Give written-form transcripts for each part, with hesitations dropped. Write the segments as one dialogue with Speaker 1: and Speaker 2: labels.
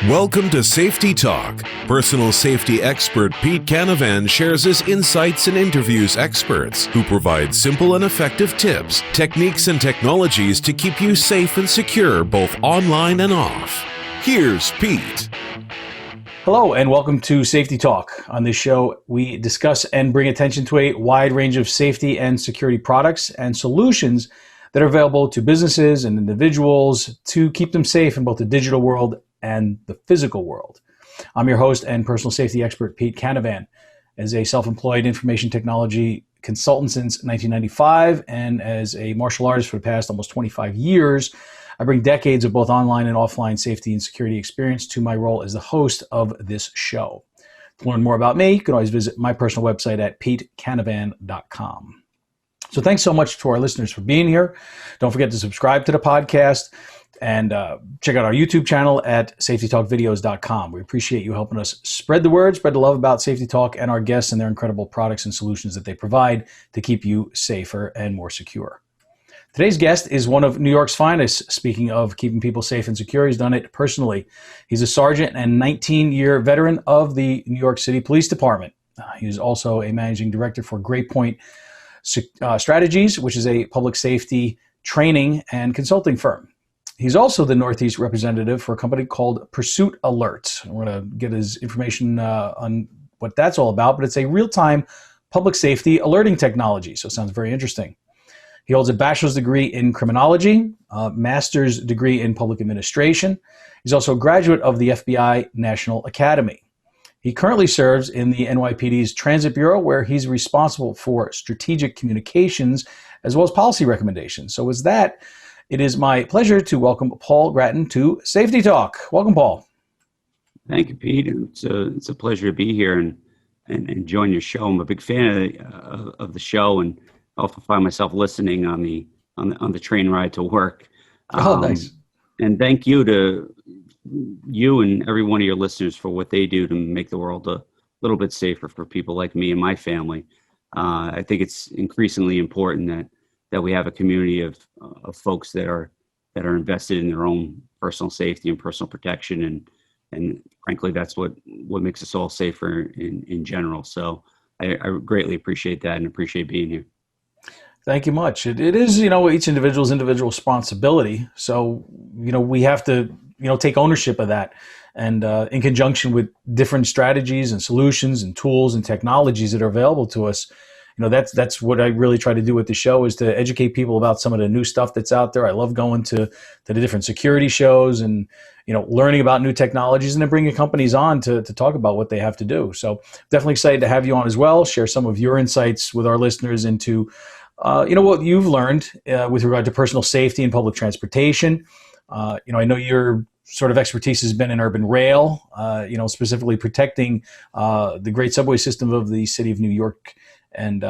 Speaker 1: Welcome to Safety Talk. Personal safety expert Pete Canavan shares his insights and interviews experts who provide simple and effective tips, techniques, and technologies to keep you safe and secure both online and off. Here's Pete.
Speaker 2: Hello and welcome to Safety Talk. On this show, we discuss and bring attention to a wide range of safety and security products and solutions that are available to businesses and individuals to keep them safe in both the digital world and the physical world. I'm your host and personal safety expert, Pete Canavan. As a self-employed information technology consultant since 1995 and as a martial artist for the past almost 25 years, I bring decades of both online and offline safety and security experience to my role as the host of this show. To learn more about me, you can always visit my personal website at petecanavan.com. So thanks so much to our listeners for being here. Don't forget to subscribe to the podcast and check out our YouTube channel at safetytalkvideos.com. We appreciate you helping us spread the word, spread the love about Safety Talk and our guests and their incredible products and solutions that they provide to keep you safer and more secure. Today's guest is one of New York's finest. Speaking of keeping people safe and secure, he's done it personally. He's a sergeant and 19-year veteran of the New York City Police Department. He's also a managing director for Great Point Strategies, which is a public safety training and consulting firm. He's also the Northeast representative for a company called PursuitAlert. We're going to get his information on what that's all about, but it's a real-time public safety alerting technology, so it sounds very interesting. He holds a bachelor's degree in criminology, a master's degree in public administration. He's also a graduate of the FBI National Academy. He currently serves in the NYPD's Transit Bureau, where he's responsible for strategic communications as well as policy recommendations. So with that, it is my pleasure to welcome Paul Grattan to Safety Talk. Welcome, Paul.
Speaker 3: Thank you, Pete. It's a pleasure to be here and join your show. I'm a big fan of the show, and I often find myself listening on the train ride to work.
Speaker 2: Oh, nice.
Speaker 3: And thank you to you and every one of your listeners for what they do to make the world a little bit safer for people like me and my family. I think it's increasingly important that we have a community of folks that are invested in their own personal safety and personal protection, and frankly, that's what makes us all safer in general. So I greatly appreciate that and appreciate being here.
Speaker 2: Thank you much. It is, each individual's individual responsibility. So, we have to, take ownership of that. And in conjunction with different strategies and solutions and tools and technologies that are available to us, that's what I really try to do with the show, is to educate people about some of the new stuff that's out there. I love going to the different security shows and, learning about new technologies, and then bringing companies on to talk about what they have to do. So definitely excited to have you on as well. Share some of your insights with our listeners into what you've learned with regard to personal safety and public transportation. I know your sort of expertise has been in urban rail, specifically protecting the great subway system of the city of New York. And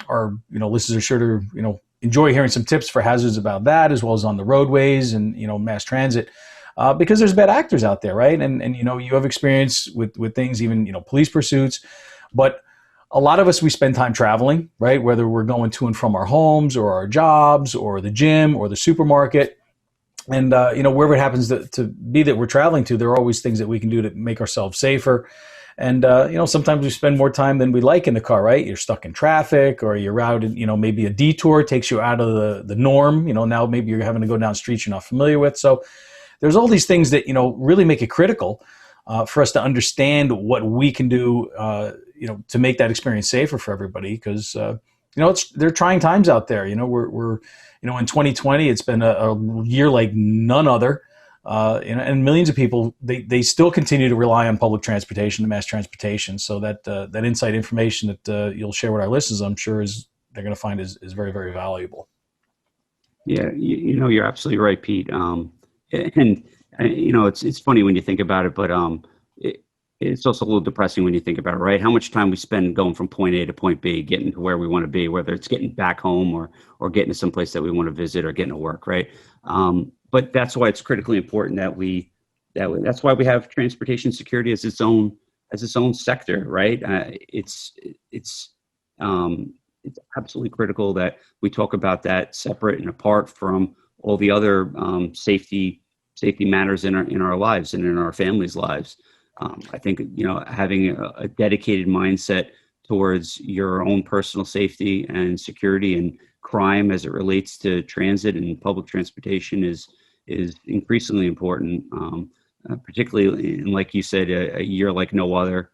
Speaker 2: our listeners are sure to enjoy hearing some tips for hazards about that, as well as on the roadways and mass transit, because there's bad actors out there, right? And you have experience with things, even police pursuits, but a lot of us, we spend time traveling, right? Whether we're going to and from our homes or our jobs or the gym or the supermarket. And, wherever it happens to be that we're traveling to, there are always things that we can do to make ourselves safer. And, sometimes we spend more time than we like in the car, right? You're stuck in traffic, or you're routed, maybe a detour takes you out of the norm. Now maybe you're having to go down streets you're not familiar with. So there's all these things that, really make it critical for us to understand what we can do, to make that experience safer for everybody, because they're trying times out there. We're in 2020, it's been a year like none other, and millions of people they still continue to rely on public transportation and mass transportation. So that insight information that you'll share with our listeners, I'm sure they're going to find is very, very valuable.
Speaker 3: Yeah, you're absolutely right, Pete. It's funny when you think about it, but it's also a little depressing when you think about it, right? How much time we spend going from point A to point B, getting to where we want to be, whether it's getting back home or getting to some place that we want to visit or getting to work, right? But that's why it's critically important that's why we have transportation security as its own sector, right? It's absolutely critical that we talk about that separate and apart from all the other safety safety matters in our lives and in our families' lives. I think, having a dedicated mindset towards your own personal safety and security and crime as it relates to transit and public transportation is increasingly important, particularly in, like you said, a year like no other.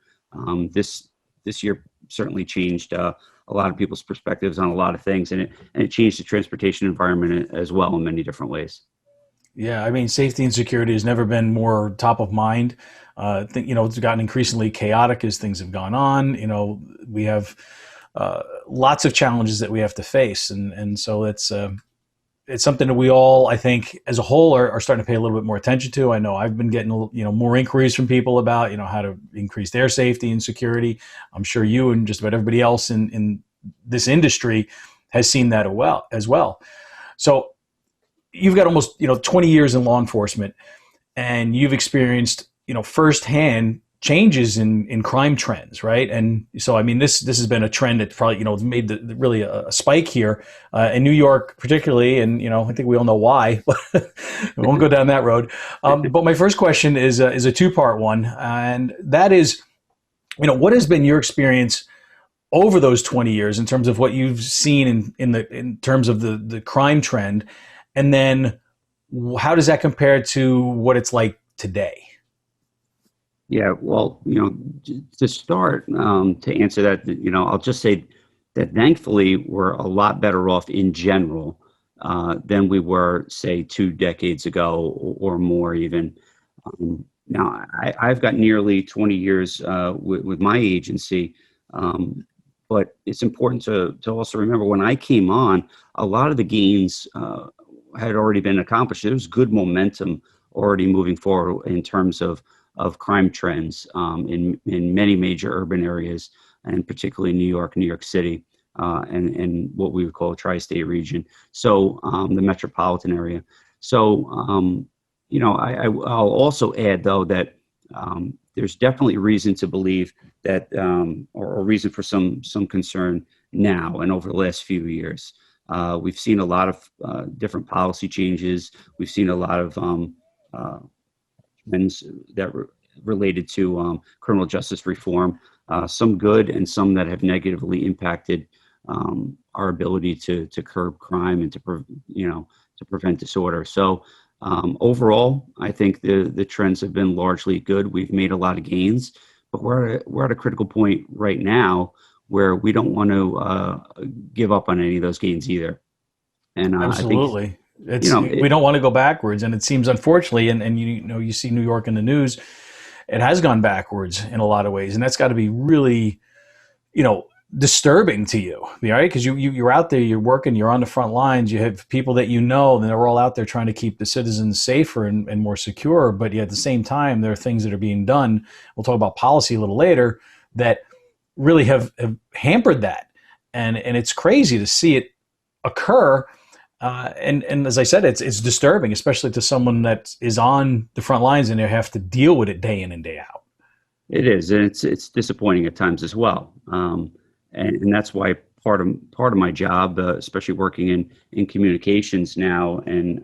Speaker 3: This year certainly changed a lot of people's perspectives on a lot of things, and it changed the transportation environment as well in many different ways.
Speaker 2: Yeah, I mean, safety and security has never been more top of mind. It's gotten increasingly chaotic as things have gone on. We have lots of challenges that we have to face, and so it's something that we all, I think, as a whole, are starting to pay a little bit more attention to. I know I've been getting more inquiries from people about how to increase their safety and security. I'm sure you and just about everybody else in this industry has seen that as well. So you've got almost 20 years in law enforcement, and you've experienced firsthand changes in crime trends, right? And so, I mean, this has been a trend that probably made really a spike here in New York, particularly, and I think we all know why. We won't go down that road. But my first question is a two-part one, and that is, what has been your experience over those 20 years in terms of what you've seen in terms of the crime trend, and then how does that compare to what it's like today?
Speaker 3: Yeah, well, to start, to answer that, I'll just say that thankfully we're a lot better off in general than we were, say, 2 decades ago or more even. Now, I've got nearly 20 years with my agency, but it's important to also remember when I came on, a lot of the gains had already been accomplished. There was good momentum already moving forward in terms of crime trends in many major urban areas, and particularly New York City, and what we would call a tri-state region. So the metropolitan area. So, I'll also add, though, that there's definitely reason to believe that, or reason for some concern now and over the last few years. We've seen a lot of different policy changes. We've seen a lot of trends that were related to criminal justice reform, some good and some that have negatively impacted our ability to curb crime and to prevent disorder. So overall, I think the trends have been largely good. We've made a lot of gains, but we're at a critical point right now where we don't want to give up on any of those gains either. And
Speaker 2: absolutely,
Speaker 3: I think,
Speaker 2: we don't want to go backwards, and it seems, unfortunately, and you see New York in the news, it has gone backwards in a lot of ways, and that's got to be really, disturbing to you, right? Because you're out there, you're working, you're on the front lines, you have people that and they're all out there trying to keep the citizens safer and more secure, but yet at the same time, there are things that are being done, we'll talk about policy a little later, that really have hampered that, and it's crazy to see it occur. And as I said, it's disturbing, especially to someone that is on the front lines and they have to deal with it day in and day out.
Speaker 3: It is, and it's disappointing at times as well. And that's why part of my job, especially working in communications now and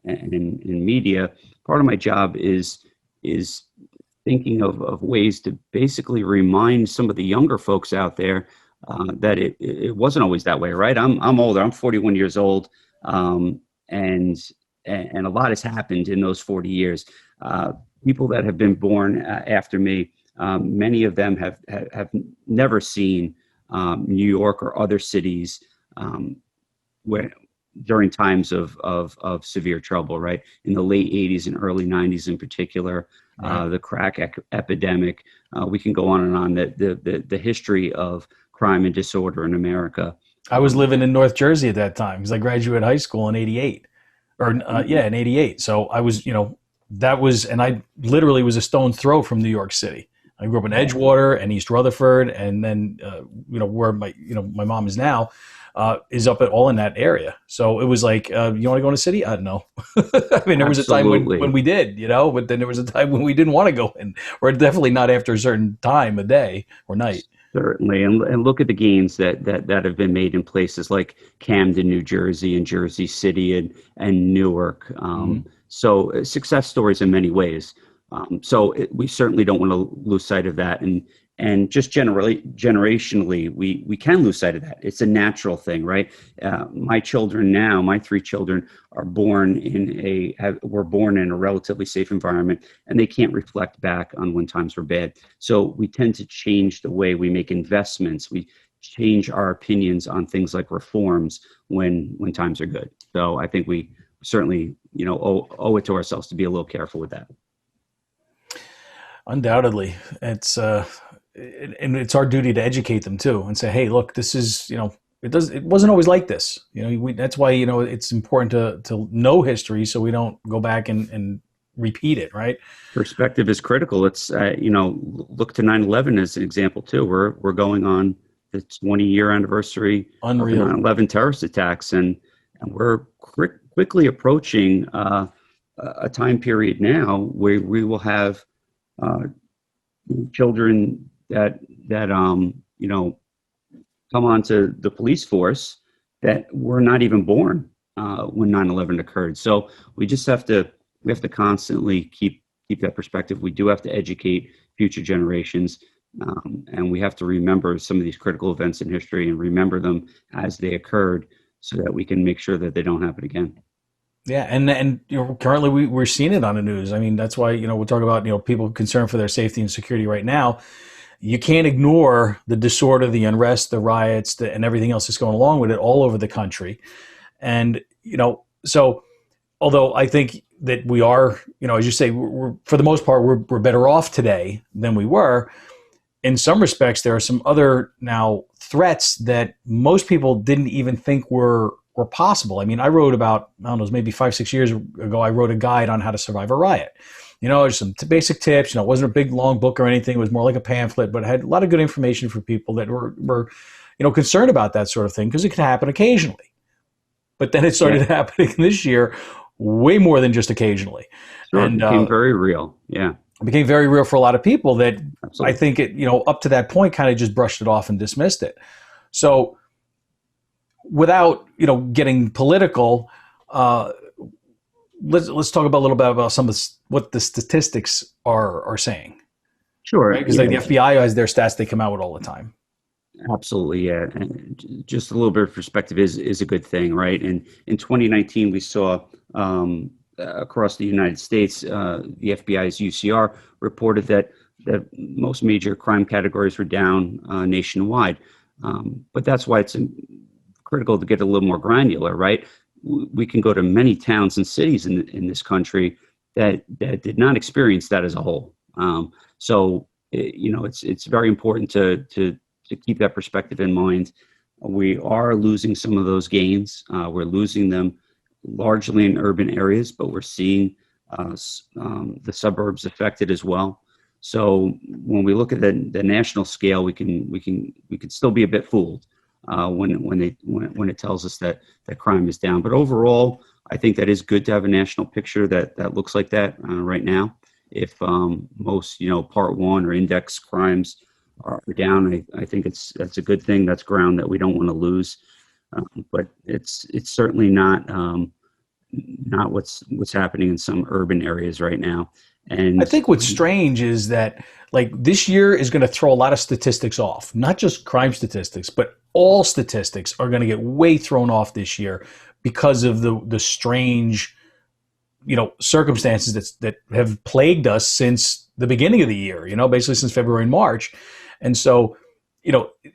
Speaker 3: in media, part of my job is thinking of ways to basically remind some of the younger folks out there that it wasn't always that way, right? I'm older. I'm 41 years old, and a lot has happened in those 40 years. People that have been born after me, many of them have never seen New York or other cities during times of severe trouble, right? In the late 80s and early 90s in particular, the crack epidemic. We can go on and on. The history of crime and disorder in America.
Speaker 2: I was living in North Jersey at that time because I graduated high school in '88, in '88. So I was, and I literally was a stone's throw from New York City. I grew up in Edgewater and East Rutherford, and then where my mom is now is up all in that area. So it was like, you want to go in the city? No. I mean, there was a time when we did, but then there was a time when we didn't want to go in, or definitely not after a certain time of day or night.
Speaker 3: Certainly, and look at the gains that have been made in places like Camden, New Jersey, and Jersey City, and Newark. So success stories in many ways. We certainly don't want to lose sight of that, and just generationally, we can lose sight of that. It's a natural thing, right? My children now, my three children, were born in a relatively safe environment, and they can't reflect back on when times were bad. So we tend to change the way we make investments. We change our opinions on things like reforms when times are good. So I think we certainly, owe it to ourselves to be a little careful with that.
Speaker 2: Undoubtedly, it's and it's our duty to educate them too, and say, hey, look, this is, it wasn't always like this. That's why, it's important to know history so we don't go back and repeat it, right?
Speaker 3: Perspective is critical. It's, look to 9/11 as an example too. We're going on the 20-year anniversary of the 9/11 terrorist attacks, and we're quickly approaching a time period now where we will have children that come onto the police force that were not even born when 9/11 occurred. So we have to constantly keep that perspective. We do have to educate future generations, and we have to remember some of these critical events in history and remember them as they occurred, so that we can make sure that they don't happen again.
Speaker 2: Yeah, and currently we're seeing it on the news. I mean, that's why we'll talk about people concerned for their safety and security right now. You can't ignore the disorder, the unrest, the riots, and everything else that's going along with it all over the country. And so although I think that we are, as you say, we're for the most part we're better off today than we were. In some respects, there are some other now threats that most people didn't even think were possible. I mean, I wrote about, I don't know, maybe 5-6 years ago, I wrote a guide on how to survive a riot. Just some basic tips. It wasn't a big, long book or anything. It was more like a pamphlet, but it had a lot of good information for people that were concerned about that sort of thing, because it could happen occasionally. But then it started happening this year way more than just occasionally.
Speaker 3: Sure, and it became very real. Yeah.
Speaker 2: It became very real for a lot of people that
Speaker 3: Absolutely.
Speaker 2: I think it, up to that point kind of just brushed it off and dismissed it. So without, getting political, let's talk about a little bit about some of what the statistics are saying.
Speaker 3: Sure.
Speaker 2: Because the FBI has their stats they come out with all the time.
Speaker 3: Absolutely, yeah. And just a little bit of perspective is a good thing, right? And in 2019, we saw across the United States, the FBI's UCR reported that most major crime categories were down nationwide. But that's why it's critical to get a little more granular, right? We can go to many towns and cities in this country that did not experience that as a whole. So it's very important to keep that perspective in mind. We are losing some of those gains. We're losing them largely in urban areas, but we're seeing the suburbs affected as well. So when we look at the national scale, we can still be a bit fooled when it tells us that crime is down. But overall, I think that is good to have a national picture that looks like that right now. If most Part 1 or index crimes are down, I think that's a good thing. That's ground that we don't want to lose. But it's certainly not what's happening in some urban areas right now. And
Speaker 2: I think what's strange is that this year is going to throw a lot of statistics off, not just crime statistics, but all statistics are going to get way thrown off this year because of the strange, circumstances that have plagued us since the beginning of the year, basically since February and March. And so,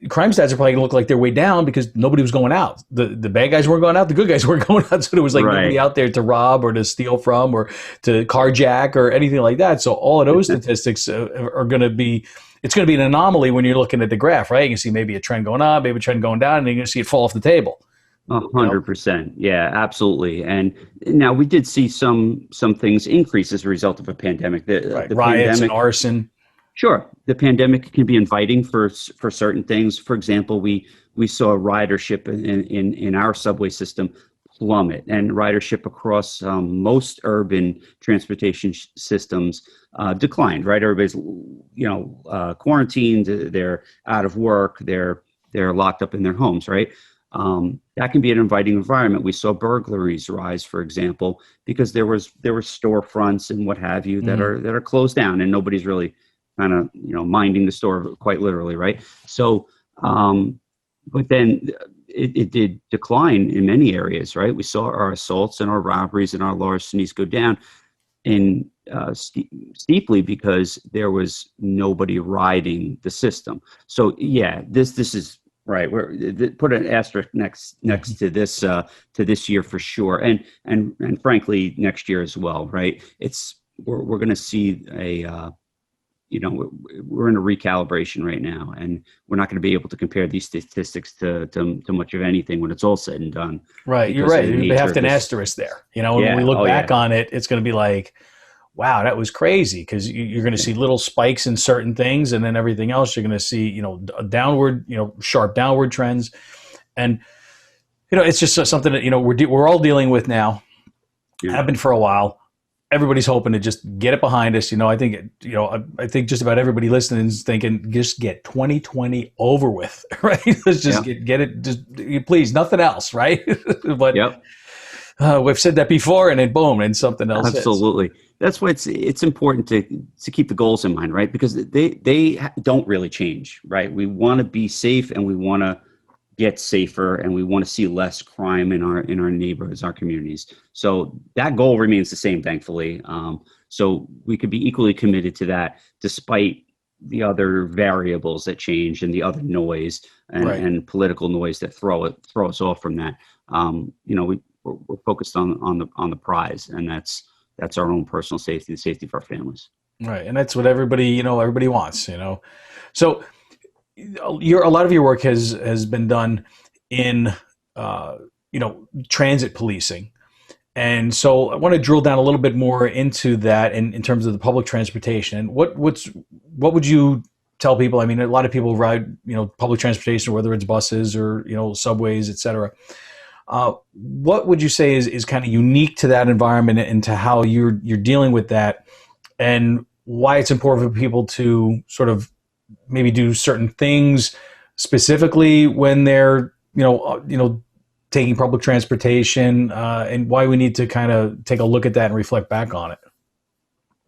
Speaker 2: crime stats are probably going to look like they're way down because nobody was going out. The bad guys weren't going out. The good guys weren't going out. So there was nobody out there to rob or to steal from or to carjack or anything like that. So all of those statistics are going to be, it's going to be an anomaly when you're looking at the graph, right? You can see maybe a trend going up, maybe a trend going down, and you're going to see it fall off the table.
Speaker 3: 100%. Yeah, absolutely. And now we did see some things increase as a result of a pandemic. The
Speaker 2: riots and arson.
Speaker 3: Sure. The pandemic can be inviting for certain things. For example, we saw ridership in our subway system plummet, and ridership across most urban transportation systems declined. Right, everybody's quarantined, they're out of work, they're locked up in their homes. Right, that can be an inviting environment. We saw burglaries rise, for example, because there were storefronts and what have you that are closed down, and nobody's really kind of minding the store, quite literally. Right, so but then it did decline in many areas. Right, we saw our assaults and our robberies and our larcenies go down in steeply because there was nobody riding the system. So yeah, this is right. Put an asterisk next to this year for sure, and frankly next year as well. Right, we're going to see we're in a recalibration right now, and we're not going to be able to compare these statistics to much of anything when it's all said and done.
Speaker 2: Right, you're right. They have an asterisk there. When we look back on it, it's going to be like, wow, that was crazy, because you're going to see little spikes in certain things, and then everything else you're going to see, downward, sharp downward trends, and it's just something that we're all dealing with now. Happened for a while. Everybody's hoping to just get it behind us. I think just about everybody listening is thinking, just get 2020 over with, right? Let's just get it. Just please, nothing else, right? But we've said that before, and then boom, and something else.
Speaker 3: Absolutely. That's why it's important to keep the goals in mind, right? Because they don't really change, right? We want to be safe, and we want to get safer, and we want to see less crime in our neighborhoods, our communities. So that goal remains the same, thankfully. So we could be equally committed to that, despite the other variables that change and the other noise and political noise that throw us off from that. We're focused on the prize, and that's our own personal safety, the safety of our families.
Speaker 2: Right, and that's what everybody wants. So a lot of your work has been done in transit policing, and so I want to drill down a little bit more into that in terms of the public transportation. And what would you tell people? I mean, a lot of people ride public transportation, whether it's buses or subways, etc. What would you say is kind of unique to that environment and to how you're dealing with that, and why it's important for people to sort of maybe do certain things specifically when they're taking public transportation, and why we need to kind of take a look at that and reflect back on it?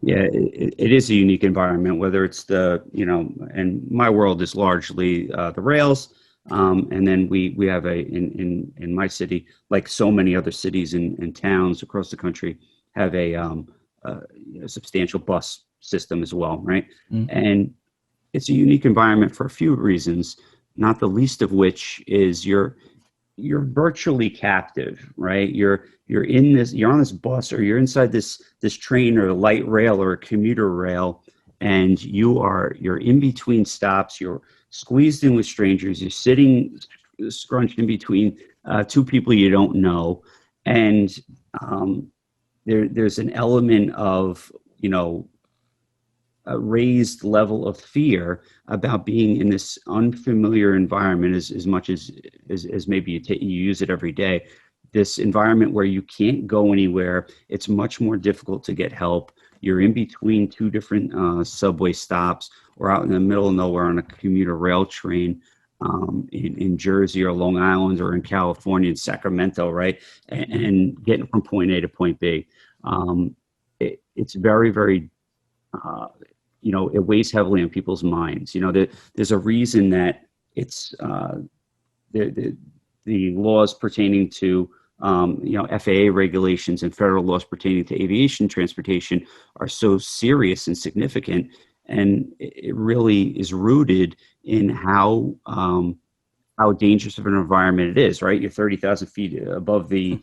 Speaker 3: Yeah, it is a unique environment, whether it's and my world is largely the rails. And then we have in my city, like so many other cities and towns across the country, have a substantial bus system as well, right? Mm-hmm. And it's a unique environment for a few reasons, not the least of which is you're virtually captive, right? You're on this bus, or you're inside this train or a light rail or a commuter rail, and you're in between stops. You're squeezed in with strangers. You're sitting scrunched in between two people you don't know, and there's an element of a raised level of fear about being in this unfamiliar environment as much as maybe you use it every day. This environment where you can't go anywhere, it's much more difficult to get help. You're in between two different subway stops, or out in the middle of nowhere on a commuter rail train in Jersey or Long Island, or in California, in Sacramento, right? And getting from point A to point B. It's very, very, it weighs heavily on people's minds. There's a reason that it's the laws pertaining to FAA regulations and federal laws pertaining to aviation transportation are so serious and significant, and it really is rooted in how dangerous of an environment it is. Right, you're 30,000 feet above the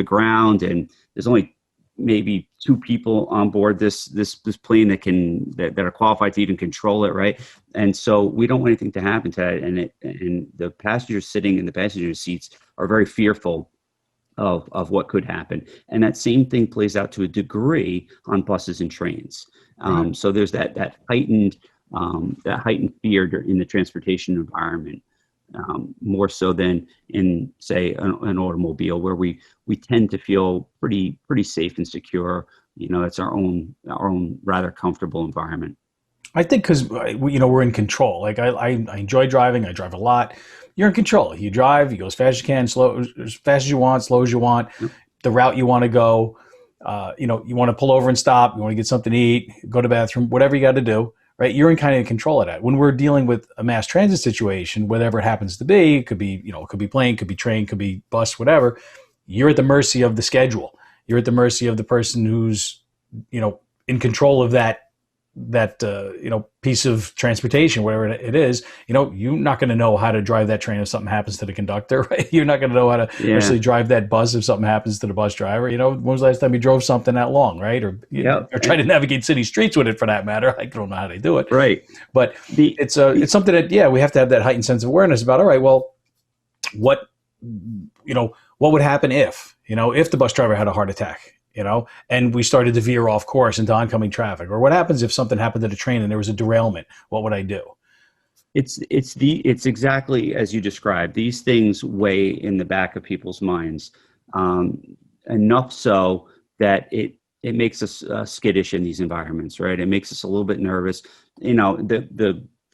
Speaker 3: ground, and there's only maybe two people on board this plane that are qualified to even control it, right? And so we don't want anything to happen to that, and the passengers sitting in the passenger seats are very fearful of what could happen. And that same thing plays out to a degree on buses and trains. So there's that heightened fear in the transportation environment. more so than in, say, an automobile, where we tend to feel pretty safe and secure. It's our own rather comfortable environment.
Speaker 2: I think because we're in control. Like I enjoy driving. I drive a lot. You're in control. You drive. You go as fast as you can, slow as fast as you want, slow as you want, the route you want to go. You want to pull over and stop. You want to get something to eat, go to the bathroom, whatever you got to do. Right? You're in kind of in control of that. When we're dealing with a mass transit situation, whatever it happens to be, it could be it could be plane, could be train, could be bus, whatever. You're at the mercy of the schedule. You're at the mercy of the person who's in control of that piece of transportation, whatever it is. You're not going to know how to drive that train if something happens to the conductor, right? You're not going to know how to actually drive that bus if something happens to the bus driver. When was the last time you drove something that long, right? Or try to navigate city streets with it, for that matter. I don't know how they do it,
Speaker 3: right?
Speaker 2: But it's something that we have to have that heightened sense of awareness about. All right, well, what would happen if the bus driver had a heart attack? And we started to veer off course into oncoming traffic? Or what happens if something happened to the train and there was a derailment? What would I do?
Speaker 3: It's exactly as you described. These things weigh in the back of people's minds, enough so that it makes us skittish in these environments, right? It makes us a little bit nervous.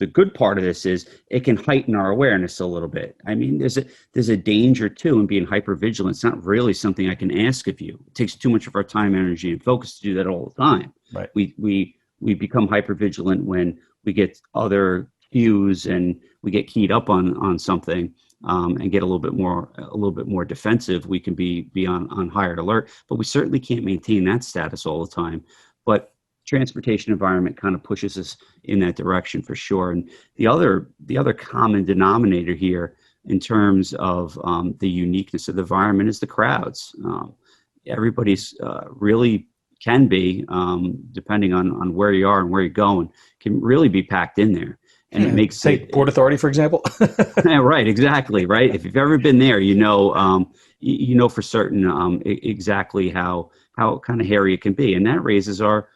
Speaker 3: The good part of this is it can heighten our awareness a little bit. I mean, there's a danger too in being hypervigilant. It's not really something I can ask of you. It takes too much of our time, energy, and focus to do that all the time.
Speaker 2: Right.
Speaker 3: We become hypervigilant when we get other cues and we get keyed up on something, and get a little bit more defensive. We can be on higher alert, but we certainly can't maintain that status all the time. But transportation environment kind of pushes us in that direction for sure. And the other common denominator here in terms of the uniqueness of the environment is the crowds. Everybody's really can be, depending on where you are and where you're going, can really be packed in there. And it makes
Speaker 2: Port Authority, for example.
Speaker 3: Yeah, right, exactly, right. If you've ever been there, you know for certain exactly how kind of hairy it can be, and that raises our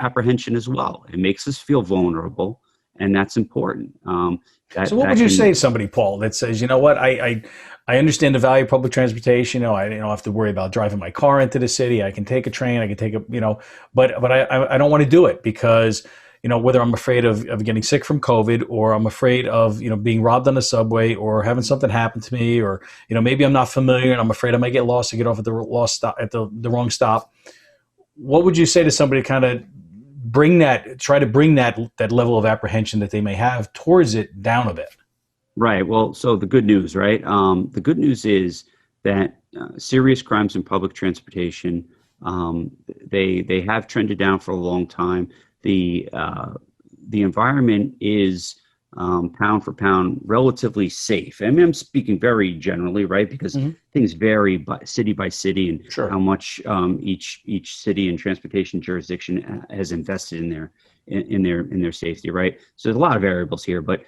Speaker 3: apprehension as well. It makes us feel vulnerable, and that's important.
Speaker 2: So what would you say to somebody, Paul, that says, you know what, I understand the value of public transportation. I don't have to worry about driving my car into the city. I can take a train. I can take but I don't want to do it because, whether I'm afraid of getting sick from COVID, or I'm afraid of, being robbed on the subway, or having something happen to me, or, maybe I'm not familiar and I'm afraid I might get lost and get off at the the wrong stop. What would you say to somebody to kind of try to bring that level of apprehension that they may have towards it down a bit?
Speaker 3: Right. Well, so the good news, right? The good news is that serious crimes in public transportation, they have trended down for a long time. The environment is pound for pound relatively safe. I mean, I'm speaking very generally, right? Because things vary by city and how much each city and transportation jurisdiction has invested in their safety, right? So there's a lot of variables here, but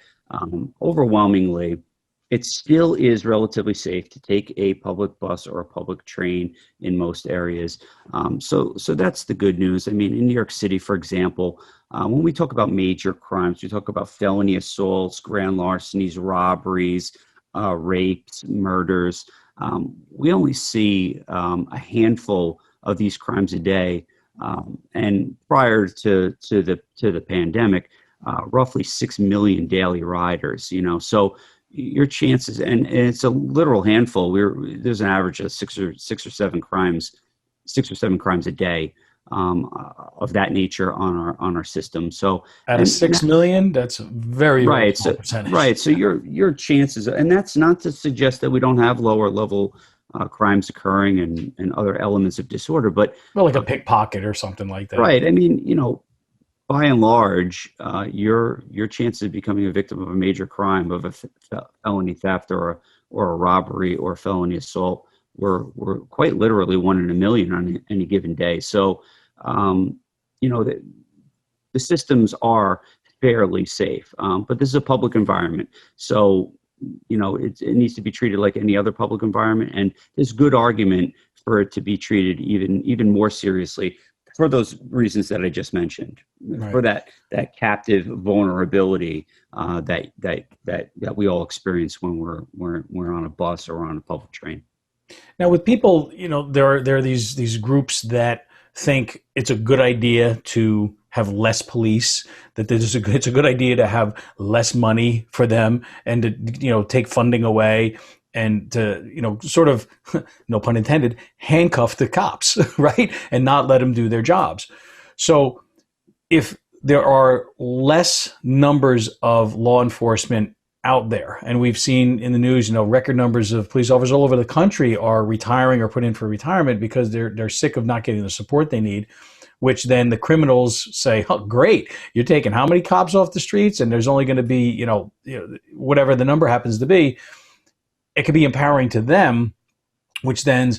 Speaker 3: overwhelmingly, it still is relatively safe to take a public bus or a public train in most areas. So that's the good news. I mean, in New York City, for example, when we talk about major crimes, we talk about felony assaults, grand larcenies, robberies, rapes, murders. We only see a handful of these crimes a day. And prior to the pandemic, roughly 6 million daily riders. So your chances, and it's a literal handful. There's an average of six or seven crimes a day of that nature on our system. So
Speaker 2: out of 6 million, that's very
Speaker 3: right.
Speaker 2: Small percentage.
Speaker 3: Right. So your chances, and that's not to suggest that we don't have lower level crimes occurring and other elements of disorder, but
Speaker 2: like a pickpocket or something like that.
Speaker 3: Right. I mean, by and large, your chances of becoming a victim of a major crime, of a felony theft or a robbery or felony assault, were quite literally 1 in a million on any given day. So, the systems are fairly safe, but this is a public environment. So, it needs to be treated like any other public environment, and there's good argument for it to be treated even more seriously. for those reasons that I just mentioned,
Speaker 2: Right.
Speaker 3: for that captive vulnerability that we all experience when we're on a bus or on a public train.
Speaker 2: Now, with people, there are these groups that think it's a good idea to have less police, that it's a good idea to have less money for them, and to take funding away, and to sort of, no pun intended, handcuff the cops, right, and not let them do their jobs. So if there are less numbers of law enforcement out there, and we've seen in the news, record numbers of police officers all over the country are retiring or put in for retirement because they're sick of not getting the support they need, which then the criminals say, oh, great, you're taking how many cops off the streets, and there's only going to be, whatever the number happens to be. It could be empowering to them, which then,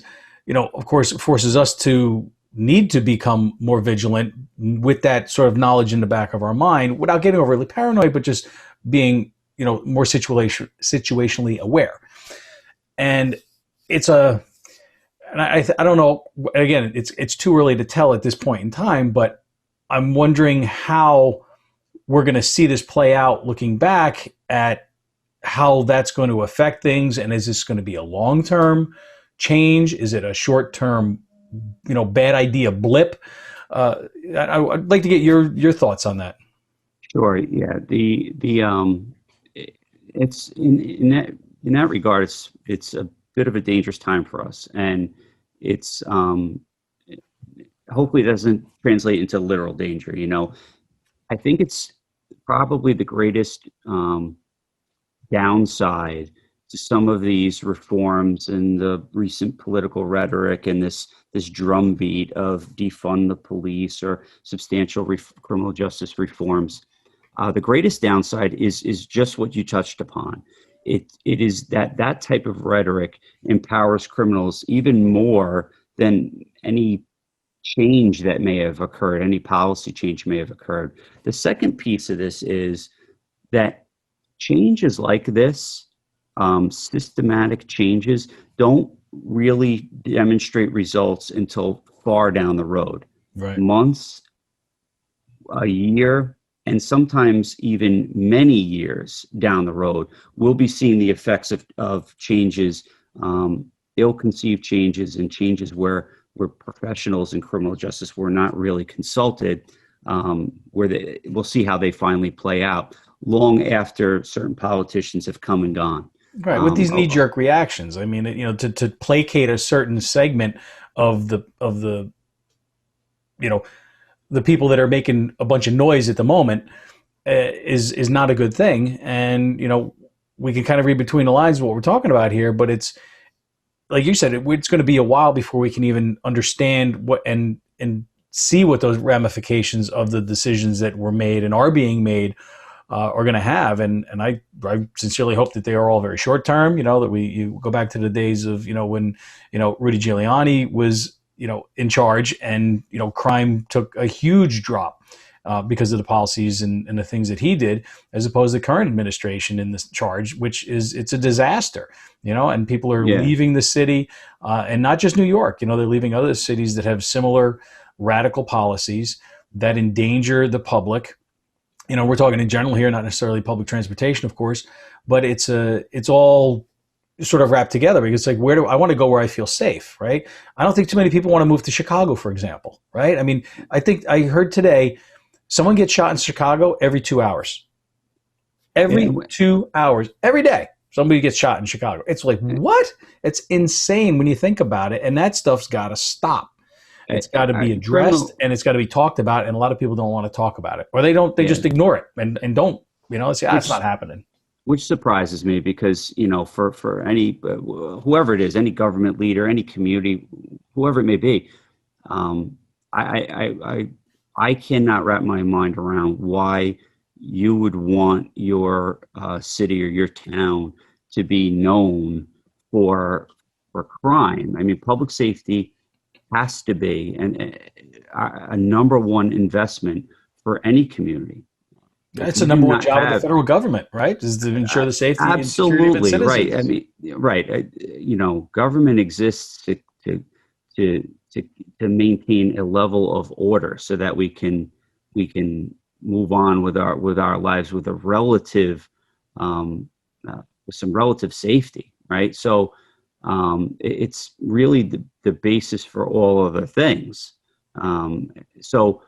Speaker 2: of course, forces us to need to become more vigilant with that sort of knowledge in the back of our mind, without getting overly paranoid, but just being, more situationally aware. And I don't know, again, it's too early to tell at this point in time, but I'm wondering how we're going to see this play out, looking back at how that's going to affect things. And is this going to be a long-term change? Is it a short-term, bad idea blip? I'd like to get your thoughts on that.
Speaker 3: Sure. Yeah. It's in that regard, it's a bit of a dangerous time for us, and it's hopefully it doesn't translate into literal danger. I think it's probably the greatest downside to some of these reforms and the recent political rhetoric and this drumbeat of defund the police or substantial criminal justice reforms. The greatest downside is just what you touched upon. It is that type of rhetoric empowers criminals even more than any change that may have occurred, any policy change may have occurred. The second piece of this is that changes like this, systematic changes, don't really demonstrate results until far down the road.
Speaker 2: Right.
Speaker 3: Months, a year, and sometimes even many years down the road, we'll be seeing the effects of changes, ill-conceived changes, and changes where professionals in criminal justice were not really consulted, we'll see how they finally play out long after certain politicians have come and gone.
Speaker 2: Right, with these knee-jerk reactions. I mean, to placate a certain segment of the the people that are making a bunch of noise at the moment is not a good thing. And we can kind of read between the lines of what we're talking about here, but it's like you said, it's going to be a while before we can even understand what and see what those ramifications of the decisions that were made and are being made are going to have. And I sincerely hope that they are all very short term, that you go back to the days of, when, Rudy Giuliani was, in charge, and, crime took a huge drop because of the policies and the things that he did, as opposed to the current administration in this charge, which it's a disaster, and people are leaving the city, and not just New York, they're leaving other cities that have similar radical policies that endanger the public. We're talking in general here, not necessarily public transportation, of course, but it's all sort of wrapped together, because it's like, I want to go where I feel safe, right? I don't think too many people want to move to Chicago, for example, right? I mean, I think I heard today someone gets shot in Chicago every 2 hours. Every 2 hours, every day, somebody gets shot in Chicago. It's like, what? It's insane when you think about it, and that stuff's got to stop. It's got to be addressed, and it's got to be talked about, and a lot of people don't want to talk about it, or they just ignore it and don't, it's not happening. Which
Speaker 3: surprises me, because, for any, whoever it is, any government leader, any community, whoever it may be, I cannot wrap my mind around why you would want your city or your town to be known for crime. I mean, public safety has to be a number one investment for any any
Speaker 2: It's a number one job of the federal government, right? Is to ensure the safety and security of its citizens.
Speaker 3: Right. I mean, right. Government exists to to maintain a level of order so that we can move on with our lives with a relative with some relative safety, right? So it's really the basis for all other things. So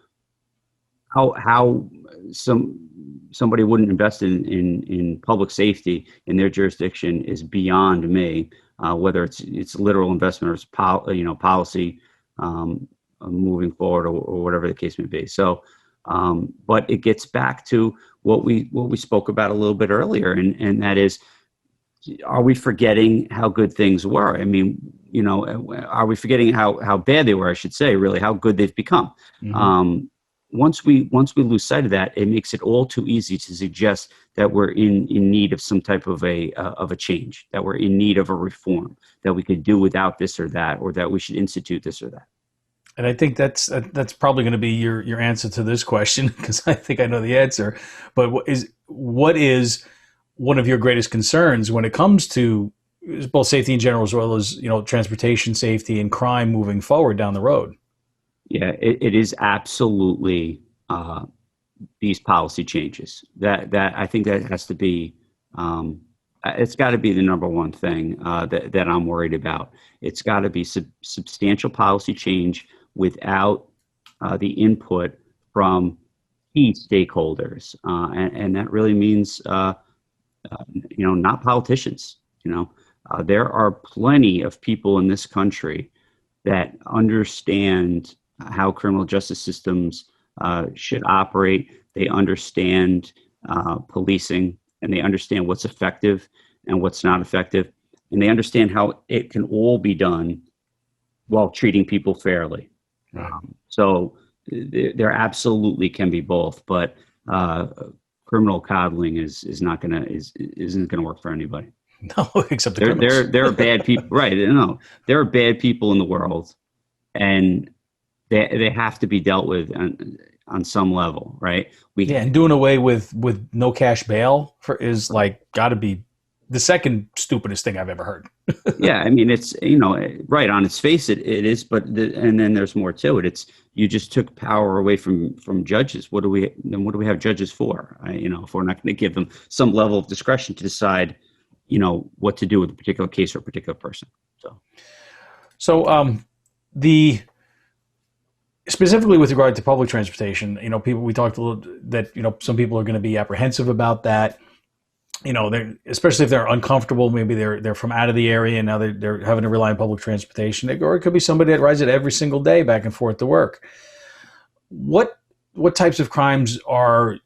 Speaker 3: how somebody wouldn't invest in public safety in their jurisdiction is beyond me. Whether it's literal investment or it's policy moving forward or whatever the case may be. So, but it gets back to what we spoke about a little bit earlier, and that is, are we forgetting how good things were? I mean, are we forgetting how bad they were? I should say, really, how good they've become. Mm-hmm. Once we lose sight of that, it makes it all too easy to suggest that we're in need of some type of a change, that we're in need of a reform, that we could do without this or that, or that we should institute this or that.
Speaker 2: And I think that's probably going to be your answer to this question, because I think I know the answer. But what is one of your greatest concerns when it comes to both safety in general as well as transportation safety and crime moving forward down the road?
Speaker 3: Yeah, it is absolutely these policy changes. That I think that has to be. It's got to be the number one thing that I'm worried about. It's got to be substantial policy change without the input from key stakeholders, and that really means not politicians. There are plenty of people in this country that understand how criminal justice systems should operate. They understand policing, and they understand what's effective and what's not effective, and they understand how it can all be done while treating people fairly. Right. So there absolutely can be both, but criminal coddling isn't gonna work for anybody.
Speaker 2: No, except the criminals.
Speaker 3: There are bad people, right? No, there are bad people in the world, and they have to be dealt with on some level, right?
Speaker 2: And doing away with no cash bail is got to be the second stupidest thing I've ever heard.
Speaker 3: Yeah, I mean, it's right on its face it is, but and then there's more to it. It's you just took power away from judges. What do we have judges for? If we're not going to give them some level of discretion to decide, what to do with a particular case or a particular person. So specifically with regard to public transportation, we talked a little that, some people are going to be apprehensive about that. Especially if they're uncomfortable, maybe they're from out of the area and now they're having to rely on public transportation. Or it could be somebody that rides it every single day back and forth to work. What types of crimes are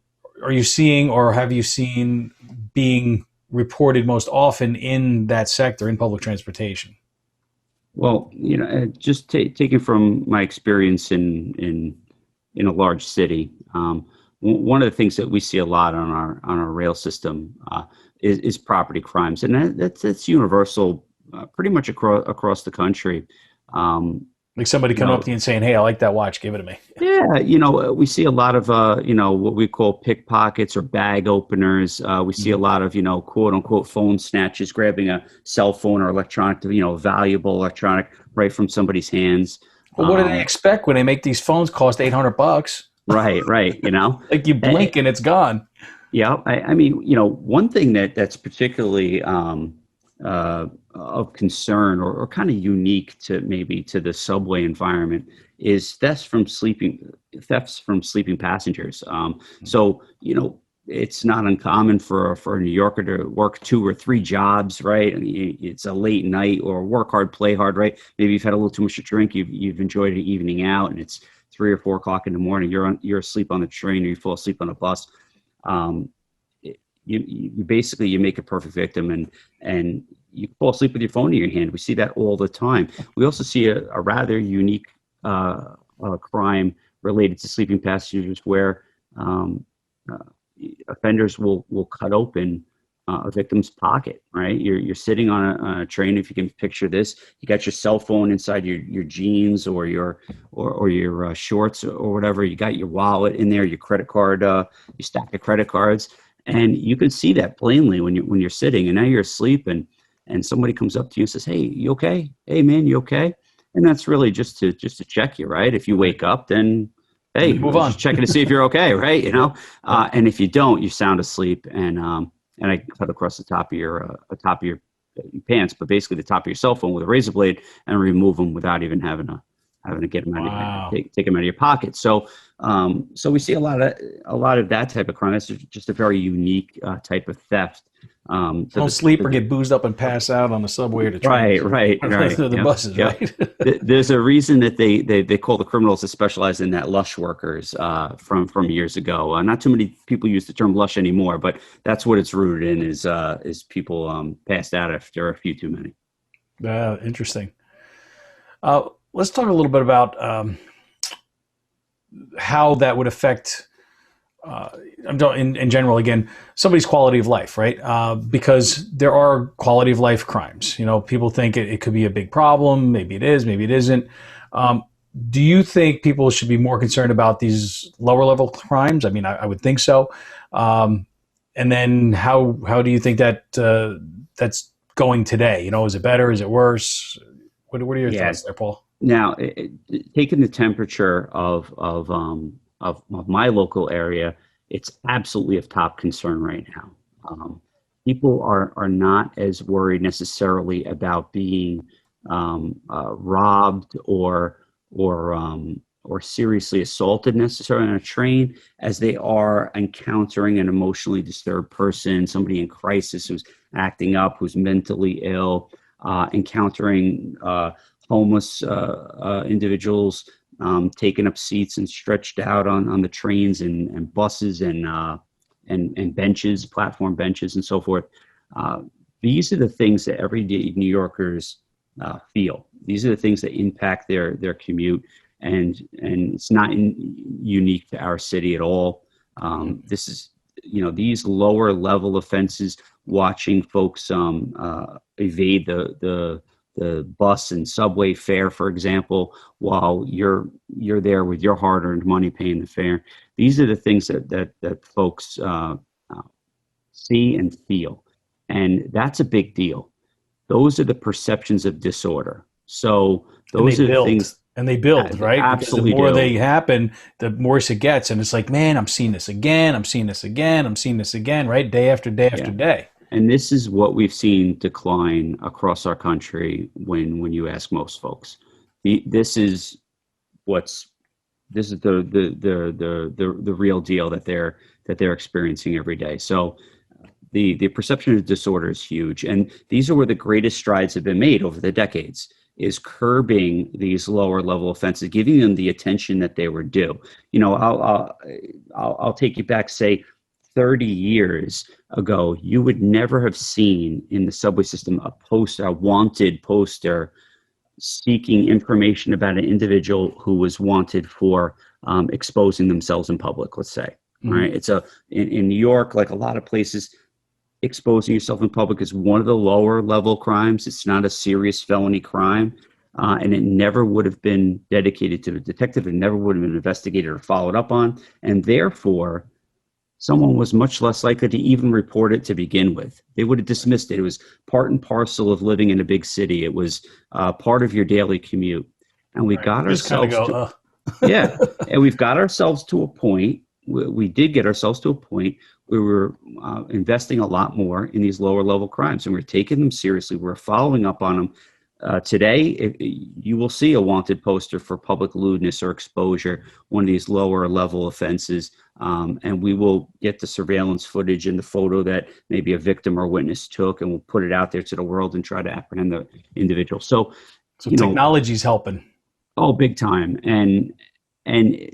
Speaker 3: you seeing or have you seen being reported most often in that sector, in public transportation? Well, just taking from my experience in a large city, one of the things that we see a lot on our rail system is property crimes, and that's universal, pretty much across the country.
Speaker 2: Like somebody coming up to you and saying, "Hey, I like that watch. Give it to me."
Speaker 3: Yeah, we see a lot of what we call pickpockets or bag openers. We see a lot of quote unquote phone snatches, grabbing a cell phone or electronic, valuable electronic right from somebody's hands.
Speaker 2: Well, what do they expect when they make these phones cost $800?
Speaker 3: Right.
Speaker 2: Like you blink and it's gone.
Speaker 3: Yeah, I mean, one thing that's particularly of concern or kind of unique to the subway environment is thefts from sleeping passengers. So it's not uncommon for a New Yorker to work 2 or 3 jobs, right? I mean, it's a late night or work hard, play hard, right? Maybe you've had a little too much to drink, you've enjoyed an evening out, and it's 3 or 4 o'clock in the morning. You're asleep on the train or you fall asleep on a bus. You basically make a perfect victim, and you fall asleep with your phone in your hand. We see that all the time. We also see a rather unique crime related to sleeping passengers where offenders will cut open a victim's pocket, right? You're sitting on a train. If you can picture this, you got your cell phone inside your jeans or your shorts or whatever. You got your wallet in there, your credit card, you stack of credit cards, and you can see that plainly when you're sitting. And now you're asleep, and somebody comes up to you and says, "Hey, you okay? Hey, man, you okay?" And that's really just to check you, right? If you wake up, then hey,
Speaker 2: Move on.
Speaker 3: just checking to see if you're okay, right? You know, and if you don't, you sound asleep, and I cut across the top of your pants, but basically the top of your cell phone with a razor blade, and remove them without even having to get them out
Speaker 2: Wow.
Speaker 3: of take them out of your pocket. So so we see a lot of that type of crime. That's just a very unique type of theft.
Speaker 2: Don't sleep or get boozed up and pass out on the subway or the train.
Speaker 3: Right.
Speaker 2: The
Speaker 3: Yep,
Speaker 2: buses,
Speaker 3: yep.
Speaker 2: right?
Speaker 3: There's a reason that they call the criminals that specialize in that lush workers from years ago. Not too many people use the term lush anymore, but that's what it's rooted in is people passed out after a few too many.
Speaker 2: Interesting. Let's talk a little bit about how that would affect, in general, again, somebody's quality of life, right? Because there are quality of life crimes. You know, people think it could be a big problem. Maybe it is, maybe it isn't. Do you think people should be more concerned about these lower level crimes? I mean, I would think so. And then how do you think that that's going today? You know, is it better? Is it worse? What are your thoughts there, Paul?
Speaker 3: Now, taking the temperature of my local area, it's absolutely of top concern right now. People are not as worried necessarily about being robbed or seriously assaulted necessarily on a train as they are encountering an emotionally disturbed person, somebody in crisis who's acting up, who's mentally ill, encountering homeless individuals taking up seats and stretched out on the trains and buses and benches, platform benches, and so forth. These are the things that everyday New Yorkers feel. These are the things that impact their commute, and it's not unique to our city at all. This is, you know, these lower level offenses, watching folks evade the bus and subway fare, for example, while you're there with your hard-earned money paying the fare. These are the things that folks see and feel, and that's a big deal. Those are the perceptions of disorder. So those are the things.
Speaker 2: And they build, right?
Speaker 3: Absolutely.
Speaker 2: Because the more they happen, the worse it gets. And it's like, man, I'm seeing this again. I'm seeing this again. I'm seeing this again, right? Day after day after day.
Speaker 3: And this is what we've seen decline across our country when you ask most folks. This is the real deal that they're experiencing every day. So the perception of disorder is huge. And these are where the greatest strides have been made over the decades, is curbing these lower level offenses, giving them the attention that they were due. You know, I'll take you back, say 30 years ago, you would never have seen in the subway system a wanted poster seeking information about an individual who was wanted for exposing themselves in public, let's say. Mm-hmm. Right? It's in New York, like a lot of places, exposing yourself in public is one of the lower level crimes. It's not a serious felony crime. And it never would have been dedicated to a detective. It never would have been investigated or followed up on. And therefore, someone was much less likely to even report it to begin with. They would have dismissed it. It was part and parcel of living in a big city. It was part of your daily commute. And we got ourselves and we've got ourselves to a point. We did get ourselves to a point where we were investing a lot more in these lower level crimes, and we're taking them seriously. We're following up on them. Today, you will see a wanted poster for public lewdness or exposure, one of these lower level offenses, and we will get the surveillance footage and the photo that maybe a victim or witness took, and we'll put it out there to the world and try to apprehend the individual. So
Speaker 2: technology's helping.
Speaker 3: Oh, big time. And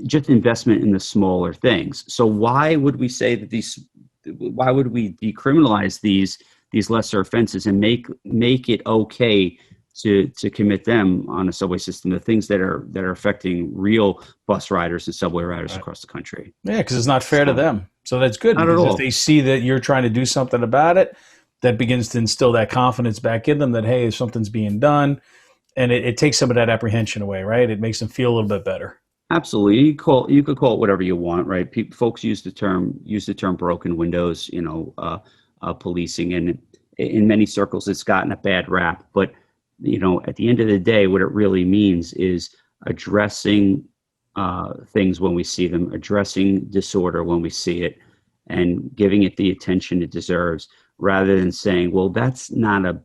Speaker 3: just investment in the smaller things. So why would we say that why would we decriminalize these lesser offenses and make it okay to commit them on a subway system, the things that are affecting real bus riders and subway riders across the country?
Speaker 2: Yeah, because it's not fair to them. So that's good.
Speaker 3: Not at all.
Speaker 2: If they see that you're trying to do something about it, that begins to instill that confidence back in them that, hey, something's being done. And it takes some of that apprehension away, right? It makes them feel a little bit better.
Speaker 3: Absolutely. You could call it whatever you want, right? Folks use the term broken windows, policing, and in many circles it's gotten a bad rap. But at the end of the day, what it really means is addressing things when we see them, addressing disorder when we see it, and giving it the attention it deserves, rather than saying, well, that's not a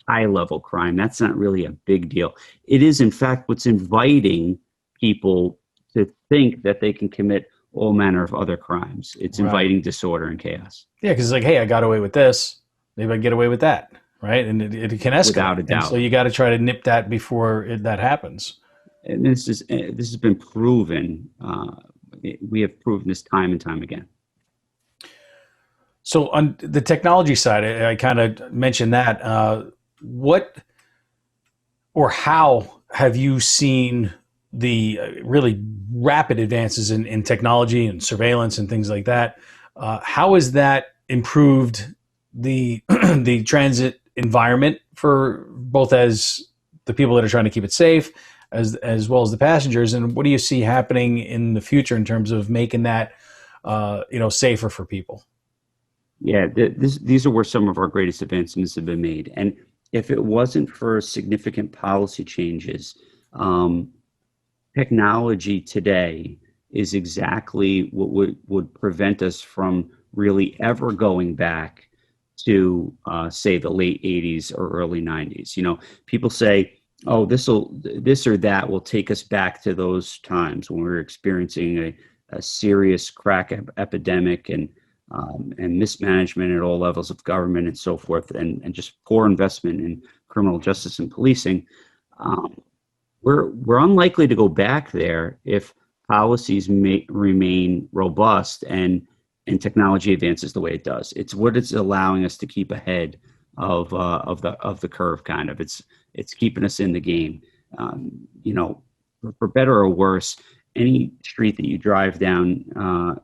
Speaker 3: high level crime. That's not really a big deal. It is, in fact, what's inviting people to think that they can commit all manner of other crimes. It's inviting disorder and chaos.
Speaker 2: Yeah, because it's like, hey, I got away with this. Maybe I get away with that, right? And it can escalate.
Speaker 3: Without a doubt.
Speaker 2: And so you got to try to nip that before that happens.
Speaker 3: And this has been proven. We have proven this time and time again.
Speaker 2: So on the technology side, I kind of mentioned that. What or how have you seen the really rapid advances in technology and surveillance and things like that? How has that improved the the transit environment for both as the people that are trying to keep it safe, as well as the passengers? And what do you see happening in the future in terms of making that safer for people?
Speaker 3: Yeah, these are where some of our greatest advancements have been made. And if it wasn't for significant policy changes, technology today is exactly what would prevent us from really ever going back to, say, the late 80s or early 90s. People say, oh, this or that will take us back to those times when we were experiencing a serious crack epidemic and mismanagement at all levels of government and so forth, and just poor investment in criminal justice and policing. We're unlikely to go back there if policies remain robust and technology advances the way it does. It's what it's allowing us to keep ahead of the curve. Kind of, it's keeping us in the game. For better or worse, any street that you drive down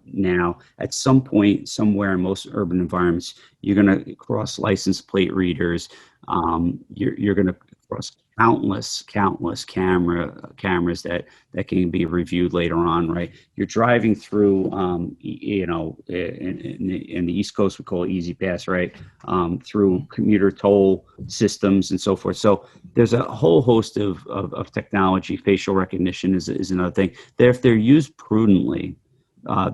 Speaker 3: now, at some point, somewhere in most urban environments, you're going to cross license plate readers. You're going to cross countless cameras that can be reviewed later on. Right? You're driving through, in the East Coast we call it Easy Pass, right? Through commuter toll systems and so forth. So there's a whole host of technology. Facial recognition is another thing. That if they're used prudently,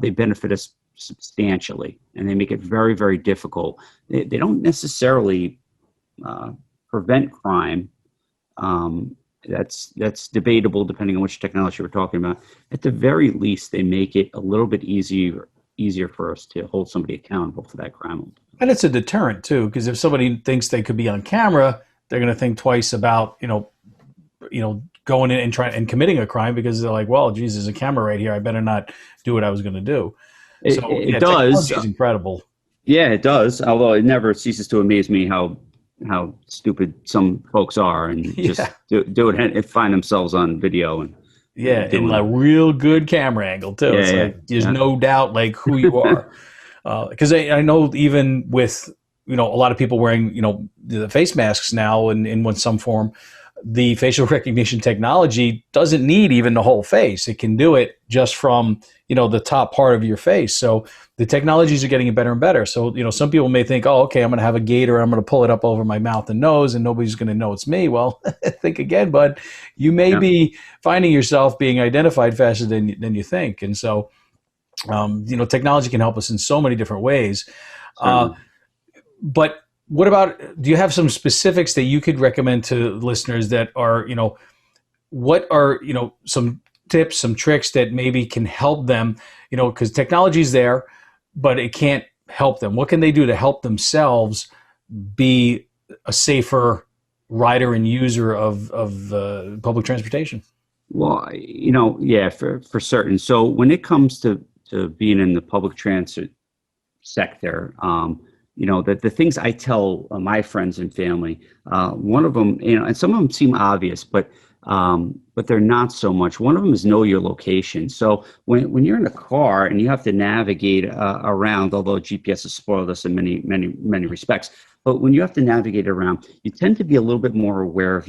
Speaker 3: they benefit us substantially, and they make it very, very difficult. They don't necessarily prevent crime. That's debatable depending on which technology we're talking about. At the very least, they make it a little bit easier for us to hold somebody accountable for that crime.
Speaker 2: And it's a deterrent too, because if somebody thinks they could be on camera, they're going to think twice about going in and trying and committing a crime, because they're like, well, geez, there's a camera right here. I better not do what I was going to do.
Speaker 3: It does.
Speaker 2: It's incredible.
Speaker 3: Yeah, it does. Although it never ceases to amaze me how stupid some folks are and just do it and find themselves on video and
Speaker 2: in a real good camera angle too. There's no doubt like who you are, because I know even with a lot of people wearing the face masks now in some form, the facial recognition technology doesn't need even the whole face. It can do it just from the top part of your face. So the technologies are getting better and better. So some people may think, oh, okay, I'm going to have a gator, I'm going to pull it up over my mouth and nose, and nobody's going to know it's me. Well, think again, bud. You may be finding yourself being identified faster than you think. And so technology can help us in so many different ways. But what about, do you have some specifics that you could recommend to listeners that are, what are, some tips, some tricks that maybe can help them, because technology is there, but it can't help them. What can they do to help themselves be a safer rider and user of public transportation? Well,
Speaker 3: for certain. So when it comes to being in the public transit sector, the things I tell my friends and family, one of them, and some of them seem obvious, but they're not so much. One of them is know your location. So when you're in a car and you have to navigate around, although GPS has spoiled us in many, many, many respects, but when you have to navigate around, you tend to be a little bit more aware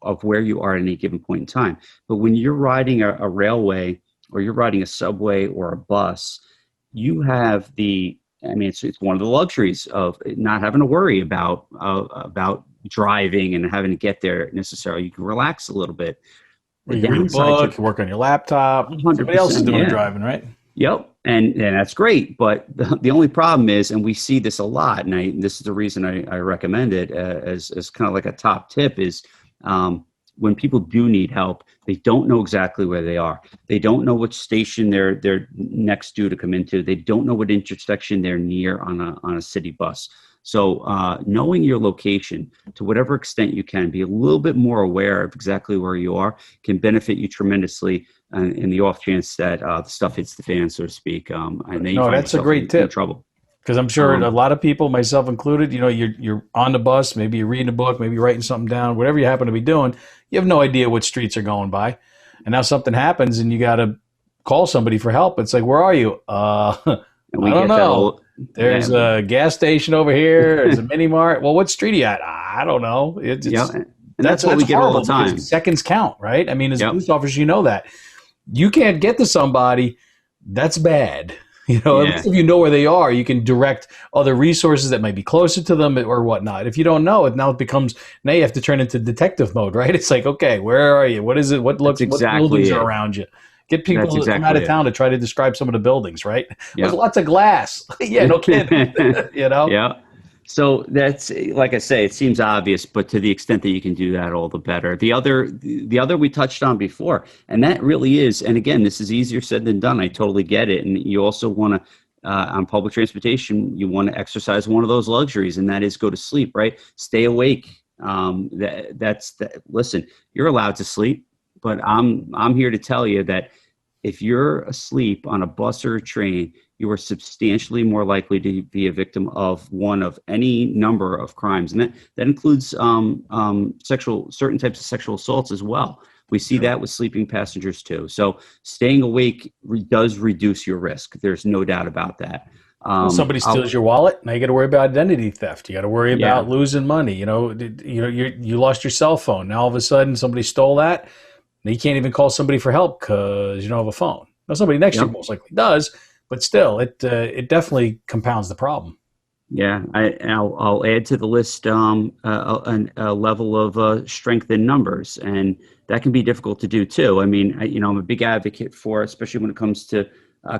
Speaker 3: of where you are at any given point in time. But when you're riding a railway or you're riding a subway or a bus, you have it's one of the luxuries of not having to worry about driving and having to get there necessarily. You can relax a little bit.
Speaker 2: Or you can read a book, you work on your laptop. Somebody else is doing the driving, right?
Speaker 3: Yep. And that's great. But the only problem is, and we see this a lot, and this is the reason I recommend it as kind of like a top tip is, when people do need help, they don't know exactly where they are. They don't know which station they're next due to come into. They don't know what intersection they're near on a city bus. So knowing your location to whatever extent you can, be a little bit more aware of exactly where you are, can benefit you tremendously in the off chance that the stuff hits the fan, so to speak. And then you find
Speaker 2: that's a great tip.
Speaker 3: in trouble.
Speaker 2: Because I'm sure a lot of people, myself included, you're on the bus, maybe you're reading a book, maybe you're writing something down, whatever you happen to be doing, you have no idea what streets are going by. And now something happens and you got to call somebody for help. It's like, where are you? I don't know. There's a gas station over here. There's a mini mart. Well, what street are you at? I don't know.
Speaker 3: And that's what we get all the time.
Speaker 2: Seconds count, right? I mean, as police officers, you know that. You can't get to somebody, that's bad. At least if you know where they are, you can direct other resources that might be closer to them or whatnot. If you don't know it, now you have to turn into detective mode, right? It's like, okay, where are you? What is it? What buildings are around you? Get people to come out of town to try to describe some of the buildings, right? There's lots of glass. Yeah, no kidding.
Speaker 3: Yeah. So that's, like I say, it seems obvious, but to the extent that you can do that, all the better. The other we touched on before, and that really is, and again, this is easier said than done. I totally get it. And you also want to, on public transportation, you want to exercise one of those luxuries, and that is go to sleep, right? Stay awake. Listen, you're allowed to sleep, but I'm here to tell you that if you're asleep on a bus or a train, you are substantially more likely to be a victim of one of any number of crimes. And that includes certain types of sexual assaults as well. We see that with sleeping passengers too. So staying awake does reduce your risk. There's no doubt about that.
Speaker 2: Somebody steals your wallet. Now you got to worry about identity theft. You got to worry about losing money. You lost your cell phone. Now all of a sudden somebody stole that. Now you can't even call somebody for help because you don't have a phone. Now somebody next to you most likely does. But still, it definitely compounds the problem.
Speaker 3: Yeah, I'll add to the list a level of strength in numbers, and that can be difficult to do too. I mean, I'm a big advocate for, especially when it comes to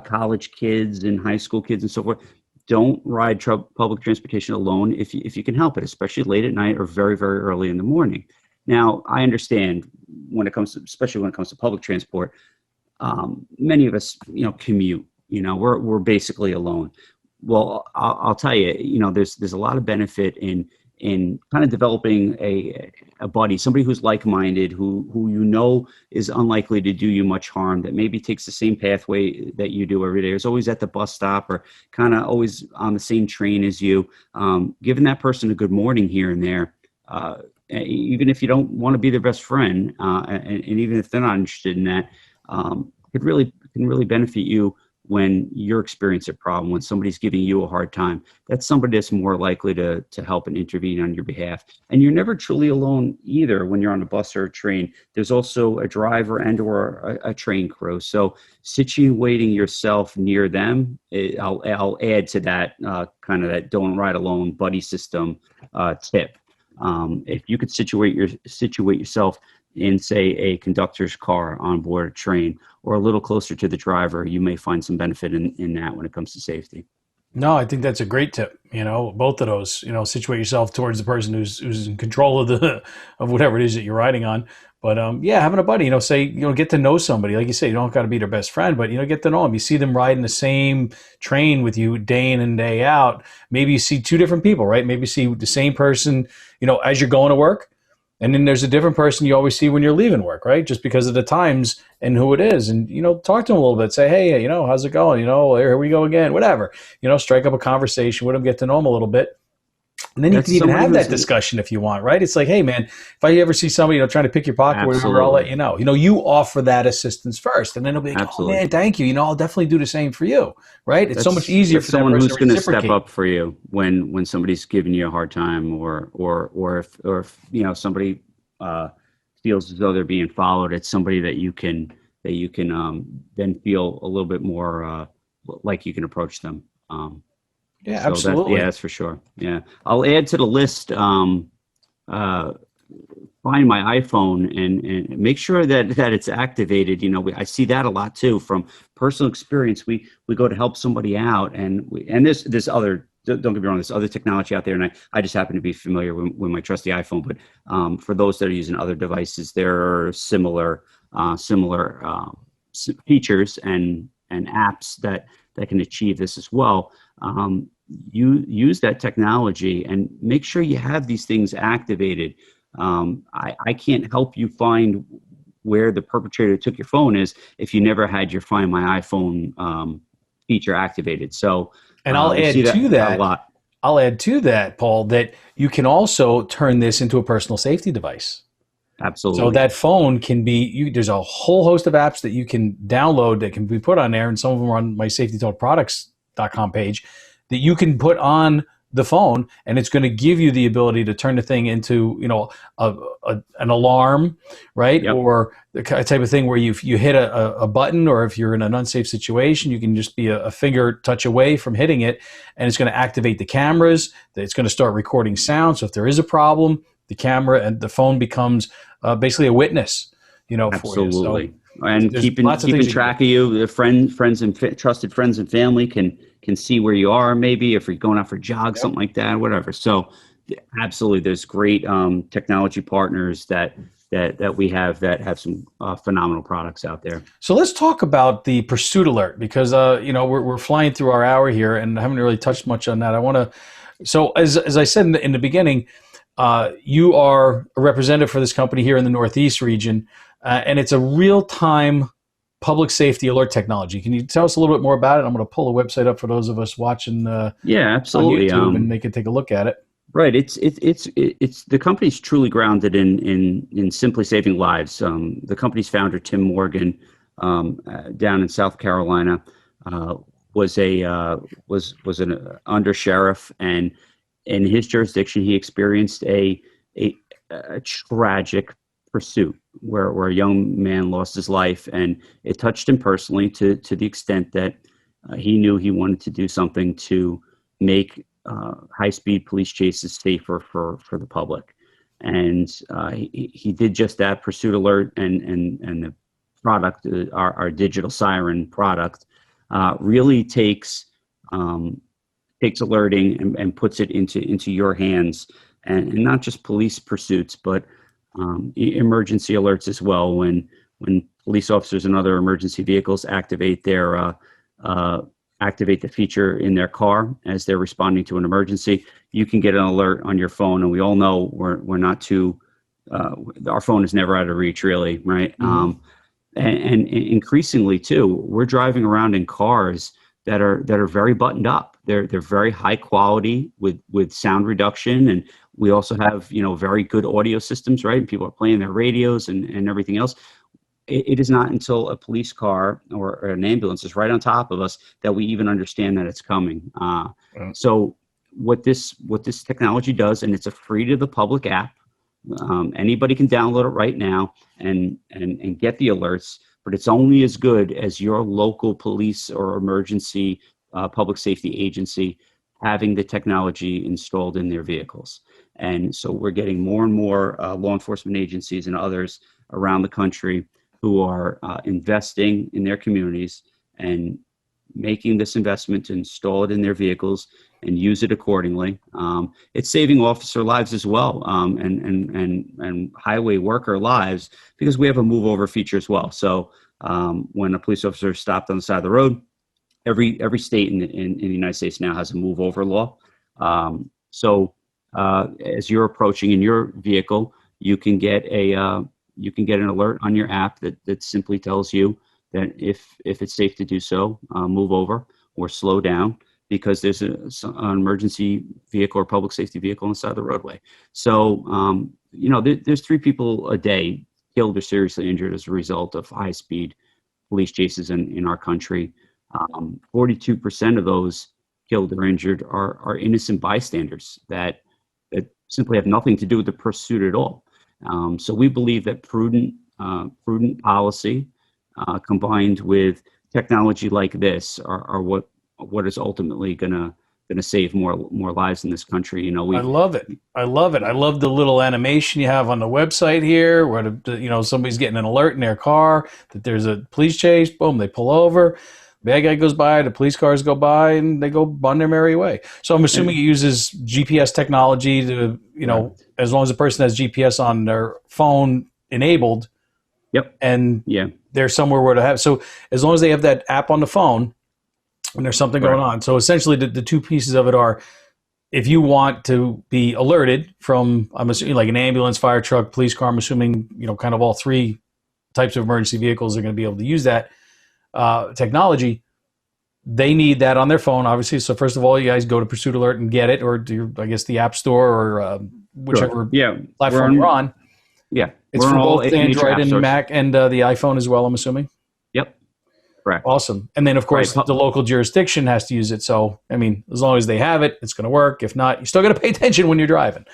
Speaker 3: college kids and high school kids and so forth. Don't ride public transportation alone if you can help it, especially late at night or very, very early in the morning. Now, I understand especially when it comes to public transport, many of us, commute. We're basically alone. Well, I'll tell you, there's a lot of benefit in kind of developing a buddy, somebody who's like-minded, who is unlikely to do you much harm, that maybe takes the same pathway that you do every day, is always at the bus stop or kind of always on the same train as you. Giving that person a good morning here and there, even if you don't want to be their best friend, and even if they're not interested in that, can really benefit you when you're experiencing a problem, when somebody's giving you a hard time. That's somebody that's more likely to help and intervene on your behalf. And you're never truly alone either when you're on a bus or a train. There's also a driver and or a train crew. So situating yourself near them, I'll add to that kind of that don't ride alone buddy system tip. If you could situate yourself in, say, a conductor's car on board a train or a little closer to the driver, you may find some benefit in that when it comes to safety.
Speaker 2: No, I think that's a great tip. Both of those, situate yourself towards the person who's in control of whatever it is that you're riding on. But having a buddy, get to know somebody. Like you say, you don't got to be their best friend, but, get to know them. You see them riding the same train with you day in and day out. Maybe you see two different people, right? Maybe you see the same person, as you're going to work. And then there's a different person you always see when you're leaving work, right? Just because of the times and who it is. And, talk to them a little bit. Say, hey, how's it going? Here we go again, whatever. Strike up a conversation with them, get to know them a little bit. And then you can even have that discussion if you want, right? It's like, hey, man, if I ever see somebody, trying to pick your pocket or whatever, I'll let you know. You offer that assistance first. And then it'll be like, oh, man, thank you. I'll definitely do the same for you, right? It's so much easier for
Speaker 3: someone who's going to step up for you when somebody's giving you a hard time or if somebody feels as though they're being followed. It's somebody that you can then feel a little bit more like you can approach them.
Speaker 2: Yeah, absolutely.
Speaker 3: That's for sure. Yeah. I'll add to the list find my iPhone and make sure that it's activated. I see that a lot too from personal experience. We go to help somebody out, and there's other. Don't get me wrong. There's other technology out there, and I just happen to be familiar with my trusty iPhone. But for those that are using other devices, there are similar features and apps that can achieve this as well. You use that technology and make sure you have these things activated. I can't help you find where the perpetrator took your phone is if you never had your Find My iPhone feature activated. So,
Speaker 2: and I'll add to that
Speaker 3: a lot.
Speaker 2: I'll add to that, Paul, that you can also turn this into a personal safety device.
Speaker 3: Absolutely.
Speaker 2: So that phone can be, there's a whole host of apps that you can download that can be put on there, and some of them are on my safetytalkproducts.com page that you can put on the phone, and it's going to give you the ability to turn the thing into, an alarm, right?
Speaker 3: Yep.
Speaker 2: Or the type of thing where you hit a button, or if you're in an unsafe situation, you can just be a finger touch away from hitting it, and it's going to activate the cameras. It's going to start recording sound. So if there is a problem, the camera and the phone becomes basically a witness,
Speaker 3: Absolutely.
Speaker 2: for you. So
Speaker 3: and keeping track of you, the friends and trusted friends and family can see where you are, maybe if you're going out for jogs, something like that, whatever. So absolutely, there's great technology partners that we have that have some phenomenal products out there.
Speaker 2: So let's talk about the PursuitAlert, because we're flying through our hour here and I haven't really touched much on that. I want to. So as I said in the beginning, you are a representative for this company here in the Northeast region, and it's a real-time public safety alert technology. Can you tell us a little bit more about it? I'm going to pull the website up for those of us watching
Speaker 3: absolutely.
Speaker 2: on YouTube, and they can take a look at it.
Speaker 3: Right. It's the company's truly grounded in simply saving lives. The company's founder, Tim Morgan, down in South Carolina, was an under sheriff, and in his jurisdiction, he experienced a tragic pursuit where a young man lost his life, and it touched him personally to the extent that he knew he wanted to do something to make high-speed police chases safer for the public. And he did just that. PursuitAlert and the product, our digital siren product, really takes alerting and puts it into your hands, and not just police pursuits, but emergency alerts as well. When police officers and other emergency vehicles activate the feature in their car as they're responding to an emergency, you can get an alert on your phone. And we all know we're not too, our phone is never out of reach, really, right? Mm-hmm. And increasingly too, we're driving around in cars that are very buttoned up. They're very high quality with sound reduction, and we also have very good audio systems, right? And people are playing their radios and everything else. It is not until a police car or an ambulance is right on top of us that we even understand that it's coming. So what this technology does, and it's a free to the public app. Anybody can download it right now and get the alerts, but it's only as good as your local police or emergency public safety agency having the technology installed in their vehicles. And so we're getting more and more law enforcement agencies and others around the country who are investing in their communities and making this investment to install it in their vehicles and use it accordingly. It's saving officer lives as well, and highway worker lives, because we have a move over feature as well. So when a police officer is stopped on the side of the road, every state in the United States now has a move over law. So as you're approaching in your vehicle, you can get an alert on your app that simply tells you that if it's safe to do so, move over or slow down, because there's an emergency vehicle or public safety vehicle on the side of the roadway. So, there's 3 people a day killed or seriously injured as a result of high-speed police chases in our country. 42% of those killed or injured are innocent bystanders that simply have nothing to do with the pursuit at all. So we believe that prudent policy combined with technology like this are what is ultimately going to going to save more lives in this country. You know,
Speaker 2: I love it. I love it. I love the little animation you have on the website here where, somebody's getting an alert in their car that there's a police chase. Boom, they pull over. Bad guy goes by, the police cars go by, and they go on their merry way. So I'm assuming it uses GPS technology to, as long as the person has GPS on their phone enabled.
Speaker 3: Yep.
Speaker 2: And they're somewhere where to have. So as long as they have that app on the phone and there's something going on. So essentially the two pieces of it are, if you want to be alerted from, I'm assuming like an ambulance, fire truck, police car, I'm assuming, kind of all three types of emergency vehicles are going to be able to use that technology. They need that on their phone, obviously. So first of all, you guys go to PursuitAlert and get it, or do I guess the App Store or whichever platform you're on.
Speaker 3: Yeah,
Speaker 2: it's for both Android and Mac and the iPhone as well, I'm assuming.
Speaker 3: Yep, correct.
Speaker 2: Awesome. And then, of course, the local jurisdiction has to use it. So, I mean, as long as they have it, it's going to work. If not, you still got to pay attention when you're driving.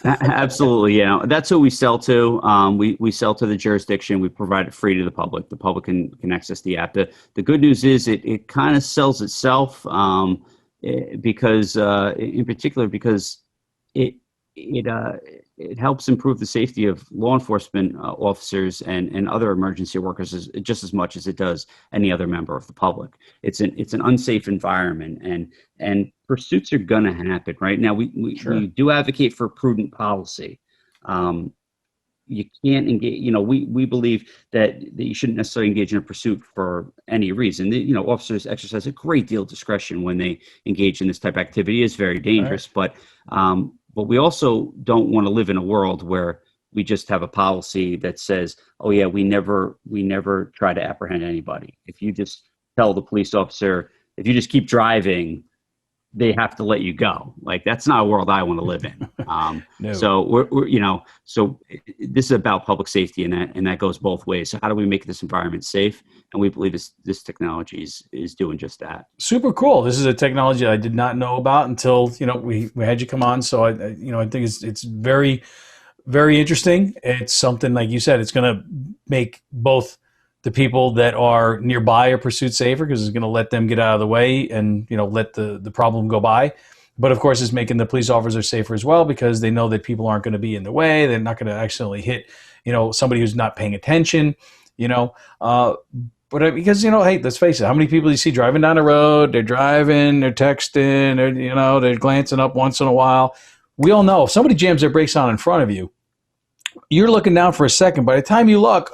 Speaker 3: Absolutely, yeah. That's who we sell to. We sell to the jurisdiction. We provide it free to the public. The public can access the app. The good news is it kind of sells itself because, in particular, because it helps improve the safety of law enforcement officers and other emergency workers just as much as it does any other member of the public. It's an unsafe environment, and pursuits are going to happen. Right now, we do advocate for prudent policy. You can't engage. We believe that you shouldn't necessarily engage in a pursuit for any reason. Officers exercise a great deal of discretion when they engage in this type of activity. It's very dangerous, but we also don't want to live in a world where we just have a policy that says, "Oh yeah, we never try to apprehend anybody." If you just tell the police officer, if you just keep driving, they have to let you go. Like, that's not a world I want to live in.
Speaker 2: No.
Speaker 3: So so this is about public safety, and that goes both ways. So how do we make this environment safe? And we believe this technology is doing just that.
Speaker 2: Super cool. This is a technology I did not know about until we had you come on. So I think it's very, very interesting. It's something, like you said, it's going to make both the people that are nearby a pursuit safer, because it's going to let them get out of the way and let the problem go by. But of course, it's making the police officers safer as well, because they know that people aren't going to be in the way. They're not going to accidentally hit somebody who's not paying attention. But because, hey, let's face it, how many people do you see driving down the road? They're driving, they're texting, they're glancing up once in a while. We all know if somebody jams their brakes on in front of you, you're looking down for a second. By the time you look,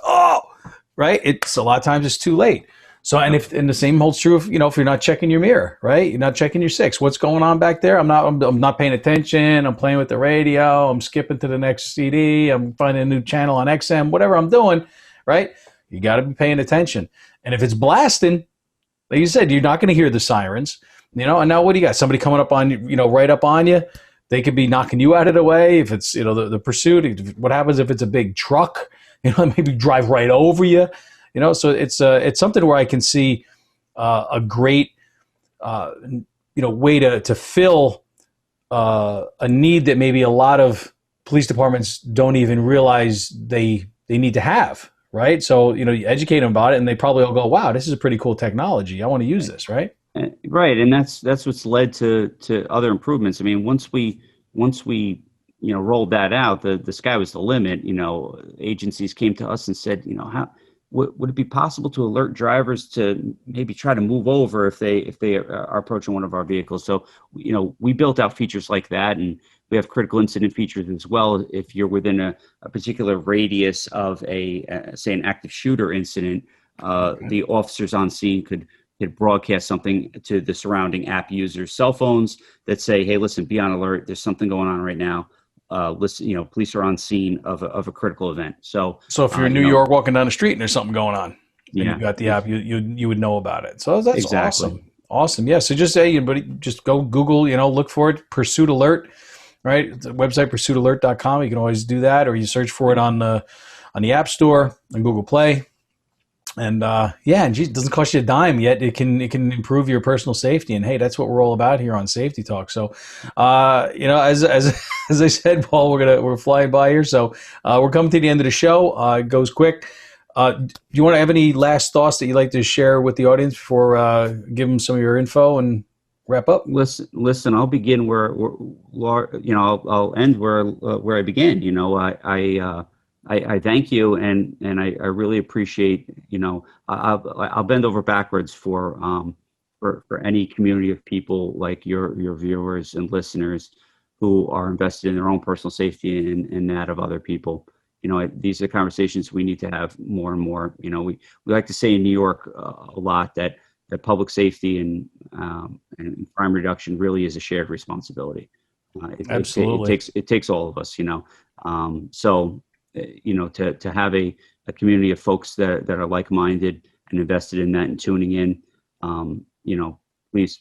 Speaker 2: right? It's a lot of times it's too late. So, and the same holds true if you're not checking your mirror, right? You're not checking your six. What's going on back there? I'm not paying attention. I'm playing with the radio. I'm skipping to the next CD. I'm finding a new channel on XM, whatever I'm doing, right? You got to be paying attention. And if it's blasting, like you said, you're not going to hear the sirens, and now what do you got? Somebody coming up on you, right up on you. They could be knocking you out of the way. If it's, the pursuit, what happens if it's a big truck, maybe drive right over you, so it's something where I can see a great, way to fill a need that maybe a lot of police departments don't even realize they need to have. Right. So, you educate them about it, and they probably all go, wow, this is a pretty cool technology. I want to use this. Right.
Speaker 3: Right. And that's what's led to other improvements. I mean, once we rolled that out, the sky was the limit. Agencies came to us and said, how would it be possible to alert drivers to maybe try to move over if they are approaching one of our vehicles? So, we built out features like that, and we have critical incident features as well. If you're within a particular radius of say an active shooter incident, the officers on scene could broadcast something to the surrounding app users' cell phones that say, "Hey, listen, be on alert. There's something going on right now. Listen, police are on scene of a critical event." So
Speaker 2: if you're in New York walking down the street and there's something going on, and you've got the app, you would know about it. So that's
Speaker 3: exactly
Speaker 2: awesome. Yeah. So just just go Google, look for it, Pursuit Alert. Right, the website PursuitAlert.com. You can always do that, or you search for it on the App Store and Google Play. And it doesn't cost you a dime yet. It can improve your personal safety. And hey, that's what we're all about here on Safety Talk. So, as I said, Paul, we're flying by here. So we're coming to the end of the show. It goes quick. Do you want to have any last thoughts that you'd like to share with the audience before give them some of your info and wrap up?
Speaker 3: Listen. I'll begin I'll end where I began. I thank you, and I really appreciate. I'll bend over backwards for any community of people like your viewers and listeners who are invested in their own personal safety and that of other people. These are conversations we need to have more and more. We like to say in New York a lot that public safety and crime reduction really is a shared responsibility.
Speaker 2: Absolutely.
Speaker 3: It takes all of us. To have a community of folks that are like-minded and invested in that and tuning in, please,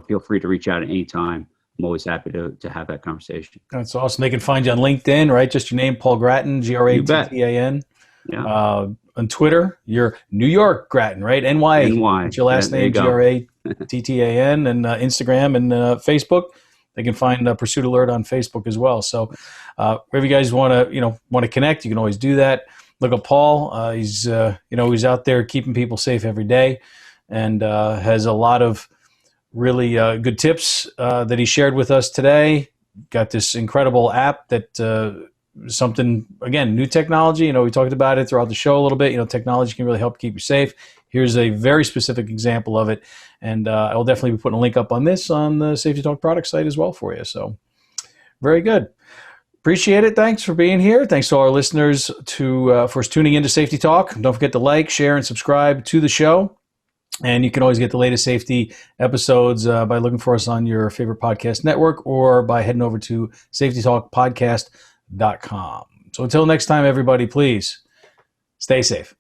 Speaker 3: feel free to reach out at any time. I'm always happy to have that conversation.
Speaker 2: That's awesome. They can find you on LinkedIn, right? Just your name, Paul Grattan, Grattan.
Speaker 3: Yeah.
Speaker 2: On Twitter, you're New York Grattan, right? NY. It's your last name, Grattan, and Instagram and Facebook. They can find PursuitAlert on Facebook as well. So, wherever you guys want to connect, you can always do that. Look at Paul. He's out there keeping people safe every day, and has a lot of really good tips that he shared with us today. Got this incredible app that something, again, new technology. We talked about it throughout the show a little bit. Technology can really help keep you safe. Here's a very specific example of it. And I will definitely be putting a link up on this on the Safety Talk product site as well for you. So very good. Appreciate it. Thanks for being here. Thanks to all our listeners for tuning into Safety Talk. Don't forget to like, share, and subscribe to the show. And you can always get the latest safety episodes by looking for us on your favorite podcast network or by heading over to safetytalkpodcast.com. So until next time, everybody, please stay safe.